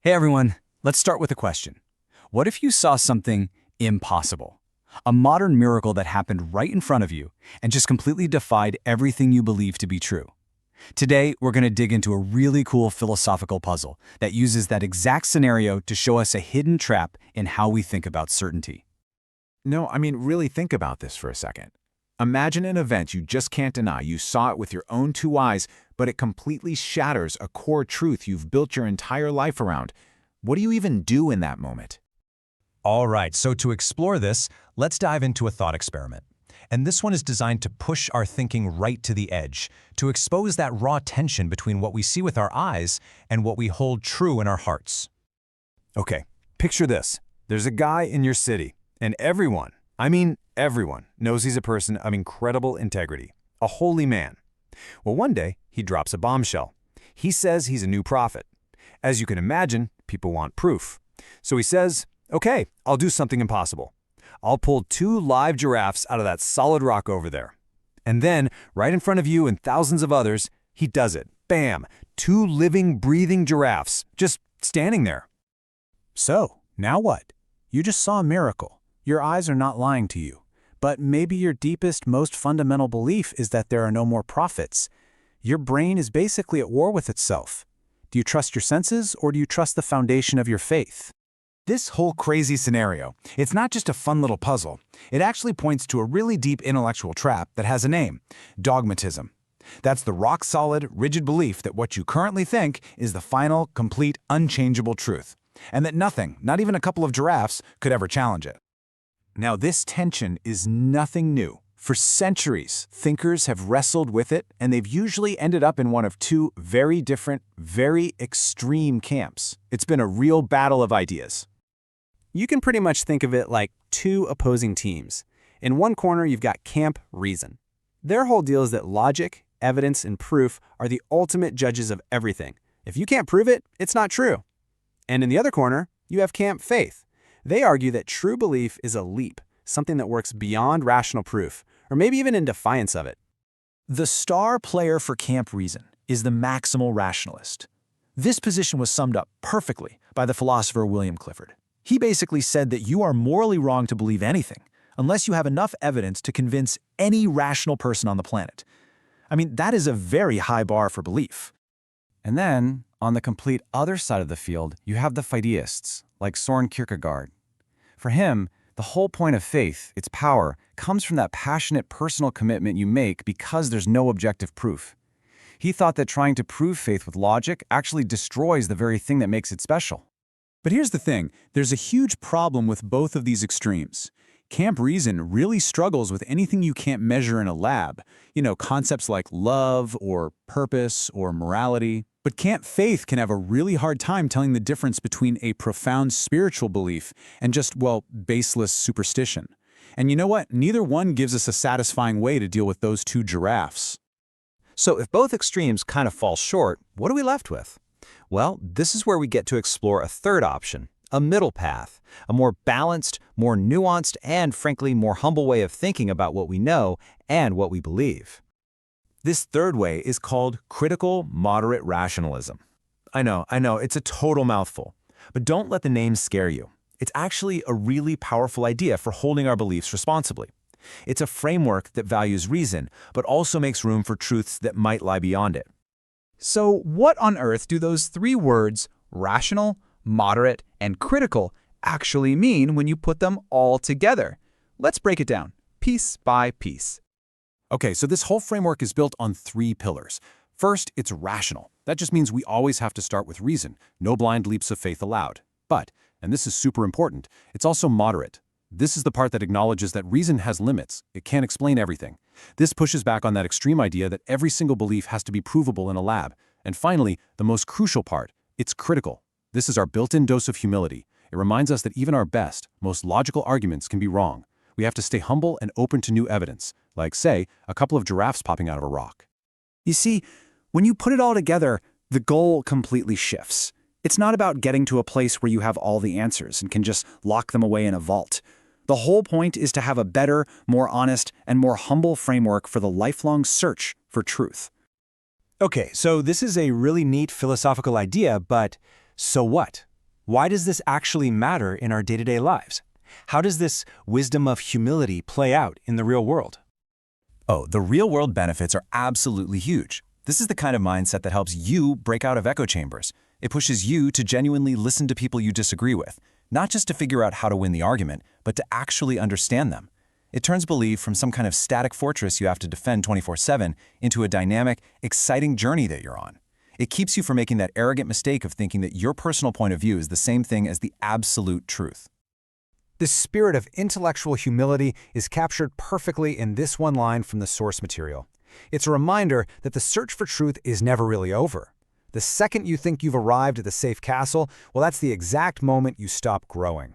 Hey everyone, let's start with a question. What if you saw something impossible? A modern miracle that happened right in front of you and just completely defied everything you believe to be true. Today, we're going to dig into a really cool philosophical puzzle that uses that exact scenario to show us a hidden trap in how we think about certainty. No, really think about this for a second. Imagine an event you just can't deny. You saw it with your own two eyes, but it completely shatters a core truth you've built your entire life around. What do you even do in that moment? All right, so to explore this, let's dive into a thought experiment. And this one is designed to push our thinking right to the edge, to expose that raw tension between what we see with our eyes and what we hold true in our hearts. Okay, picture this. There's a guy in your city, and everyone knows he's a person of incredible integrity, a holy man. Well, one day, he drops a bombshell. He says he's a new prophet. As you can imagine, people want proof. So he says, okay, I'll do something impossible. I'll pull 2 live giraffes out of that solid rock over there. And then, right in front of you and thousands of others, he does it. Bam! 2 living, breathing giraffes, just standing there. So, now what? You just saw a miracle. Your eyes are not lying to you. But maybe your deepest, most fundamental belief is that there are no more prophets. Your brain is basically at war with itself. Do you trust your senses, or do you trust the foundation of your faith? This whole crazy scenario, it's not just a fun little puzzle. It actually points to a really deep intellectual trap that has a name: dogmatism. That's the rock-solid, rigid belief that what you currently think is the final, complete, unchangeable truth, and that nothing, not even a couple of giraffes, could ever challenge it. Now, this tension is nothing new. For centuries, thinkers have wrestled with it, and they've usually ended up in one of 2 very different, very extreme camps. It's been a real battle of ideas. You can pretty much think of it like 2 opposing teams. In one corner, you've got Camp Reason. Their whole deal is that logic, evidence, and proof are the ultimate judges of everything. If you can't prove it, it's not true. And in the other corner, you have Camp Faith. They argue that true belief is a leap, something that works beyond rational proof, or maybe even in defiance of it. The star player for Camp Reason is the maximal rationalist. This position was summed up perfectly by the philosopher William Clifford. He basically said that you are morally wrong to believe anything, unless you have enough evidence to convince any rational person on the planet. That is a very high bar for belief. And then, on the complete other side of the field, you have the Fideists, like Soren Kierkegaard. For him, the whole point of faith, its power, comes from that passionate personal commitment you make because there's no objective proof. He thought that trying to prove faith with logic actually destroys the very thing that makes it special. But here's the thing, there's a huge problem with both of these extremes. Camp Reason really struggles with anything you can't measure in a lab. Concepts like love or purpose or morality. But Camp Faith can have a really hard time telling the difference between a profound spiritual belief and just, baseless superstition. And you know what? Neither one gives us a satisfying way to deal with those 2 giraffes. So if both extremes kind of fall short, what are we left with? Well, this is where we get to explore a third option, a middle path, a more balanced, more nuanced, and frankly more humble way of thinking about what we know and what we believe. This third way is called critical moderate rationalism. I know, it's a total mouthful, but don't let the name scare you. It's actually a really powerful idea for holding our beliefs responsibly. It's a framework that values reason, but also makes room for truths that might lie beyond it. So what on earth do those 3 words, rational, moderate, and critical, actually mean when you put them all together? Let's break it down, piece by piece. Okay, so this whole framework is built on 3 pillars. First, it's rational. That just means we always have to start with reason. No blind leaps of faith allowed. But, and this is super important, it's also moderate. This is the part that acknowledges that reason has limits. It can't explain everything. This pushes back on that extreme idea that every single belief has to be provable in a lab. And finally, the most crucial part, it's critical. This is our built-in dose of humility. It reminds us that even our best, most logical arguments can be wrong. We have to stay humble and open to new evidence, like, say, a couple of giraffes popping out of a rock. You see, when you put it all together, the goal completely shifts. It's not about getting to a place where you have all the answers and can just lock them away in a vault. The whole point is to have a better, more honest, and more humble framework for the lifelong search for truth. Okay, so this is a really neat philosophical idea, but so what? Why does this actually matter in our day-to-day lives? How does this wisdom of humility play out in the real world? Oh, the real-world benefits are absolutely huge. This is the kind of mindset that helps you break out of echo chambers. It pushes you to genuinely listen to people you disagree with, not just to figure out how to win the argument, but to actually understand them. It turns belief from some kind of static fortress you have to defend 24/7 into a dynamic, exciting journey that you're on. It keeps you from making that arrogant mistake of thinking that your personal point of view is the same thing as the absolute truth. This spirit of intellectual humility is captured perfectly in this one line from the source material. It's a reminder that the search for truth is never really over. The second you think you've arrived at the safe castle, well, that's the exact moment you stop growing.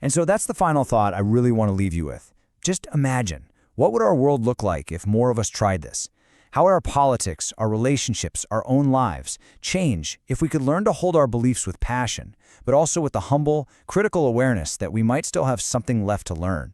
And so that's the final thought I really want to leave you with. Just imagine, what would our world look like if more of us tried this? How would our politics, our relationships, our own lives change if we could learn to hold our beliefs with passion, but also with the humble, critical awareness that we might still have something left to learn?